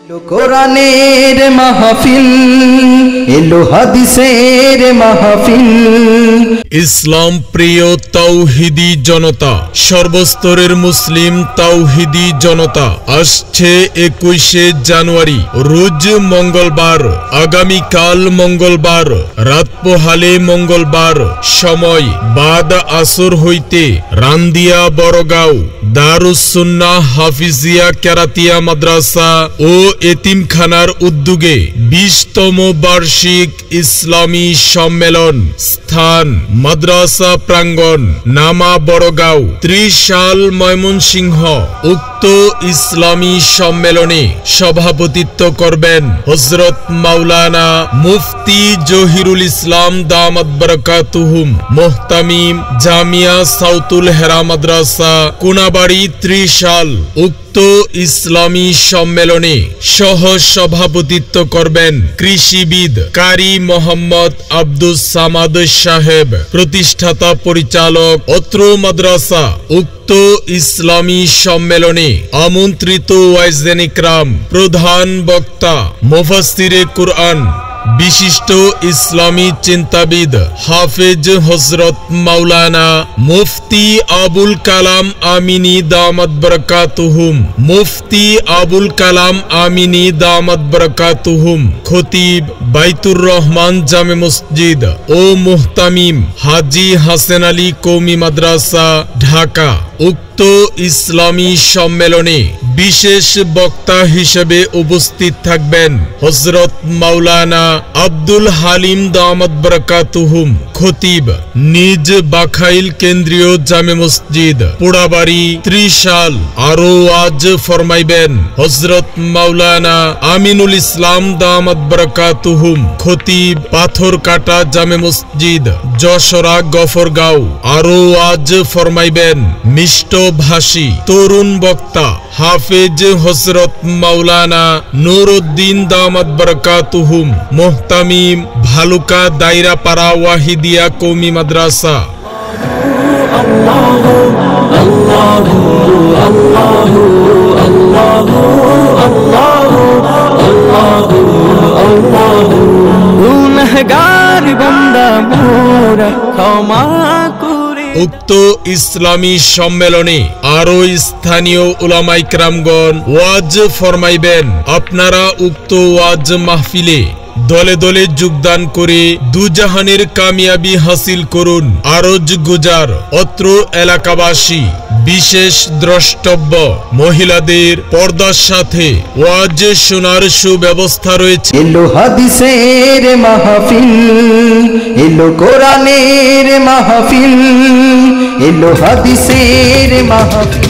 এলো কোরআনের মাহফিল, এলো হাদিসের মাহফিল। ইসলাম প্রিয় তাওহীদি জনতা, সর্বস্তরের মুসলিম তাওহীদি জনতা, আসছে 21শে জানুয়ারি রোজ মঙ্গলবার, আগামীকাল মঙ্গলবার, রাত পোহালে মঙ্গলবার, সময় বাদ আসর হইতে রান্দিয়া বড়গাঁও দারুস সুন্নাহ হাফিজিয়া কেরাতিয়া মাদ্রাসা ও এতিমখানার উদ্যোগে 20তম বার্ষিক ইসলামী সম্মেলন। স্থান মাদ্রাসা প্রাঙ্গণ, নামা বড়গাঁও, 30 সাল, ময়মনসিংহ। উক্ত ইসলামী সম্মেলনে সভাপতিত্ব করবেন হযরত মাওলানা মুফতি জহিরুল ইসলাম দামাত বারাকাতুহুম, মুহতামিম জামিয়া সাউতুল হেরা মাদ্রাসা, কোনাবাড়ি, 30 সাল। উক্ত ইসলামী সম্মেলনে সহ সভাপতিত্ব করবেন কৃষিবিদ কারি মোহাম্মদ আব্দুস সামাদ সাহেব, প্রতিষ্ঠাতা পরিচালক অত্র মাদ্রাসা। উক্ত ইসলামী সম্মেলনে আমন্ত্রিত ওয়াইজেন ইকরাম, প্রধান বক্তা মুফাসসিরে কুরআন, বিশিষ্ট ইসলামী চিন্তাবিদ হাফেজ হযরত মাওলানা মুফতি আবুল কালাম আমিনী দামাত বারাকাতুহুম, মুফতি আবুল কালাম আমিনী দামাত বারাকাতুহুম, খতিব বাইতুর রহমান জামে মসজিদ ও মুহতামিম হাজী হাসান আলী কওমি মাদ্রাসা, ঢাকা। উক্ত ইসলামী সম্মেলনে বিশেষ বক্তা হিসেবে উপস্থিত থাকবেন হযরত মাওলানা আব্দুল হালিম দামাত বারাকাতুহুম, খতিব, নিজ বাখাইল কেন্দ্রীয় জামে মসজিদ, পোড়াবাড়ি, 30 সাল। আরো আজ ফরমাইবেন হযরত মাওলানা আমিনুল ইসলাম দামাত বারাকাতুহুম, খতিব, পাথরকাটা জামে মসজিদ, যশোরা গফরগাঁও। আরো আজ ফরমাইবেন মিষ্ট ভাষী তরুণ বক্তা হাফেজ হযরত মাওলানা নুরউদ্দিন দামাত বারাকাতুহুম, মুহতামিম ভালুকা দায়রাপাড়া ওয়াহিদিয়া কওমি মাদ্রাসা। আল্লাহু আল্লাহু আল্লাহু আল্লাহু আল্লাহু আল্লাহু আল্লাহু, গুনাহগার বান্দা মোরা ক্ষমা করে। উক্ত ইসলামী সম্মেলনে আরো স্থানীয় উলামা ইকরামগণ ওয়াজ ফরমাইবেন। আপনারা উক্ত ওয়াজ মাহফিলে দলে দলে যোগদান করে দুজাহানের কামিয়াবি হাসিল করুন। আরজ গুজার অত্র এলাকাবাসী, বিশেষ দ্রষ্টব্য মহিলাদের পর্দার সাথে ওয়াজ শোনার সুব্যবস্থা রয়েছে। এলো হাদিসের মাহফিল, এলো কোরআনের মাহফিল, এলো হাদিসের মাহফিল।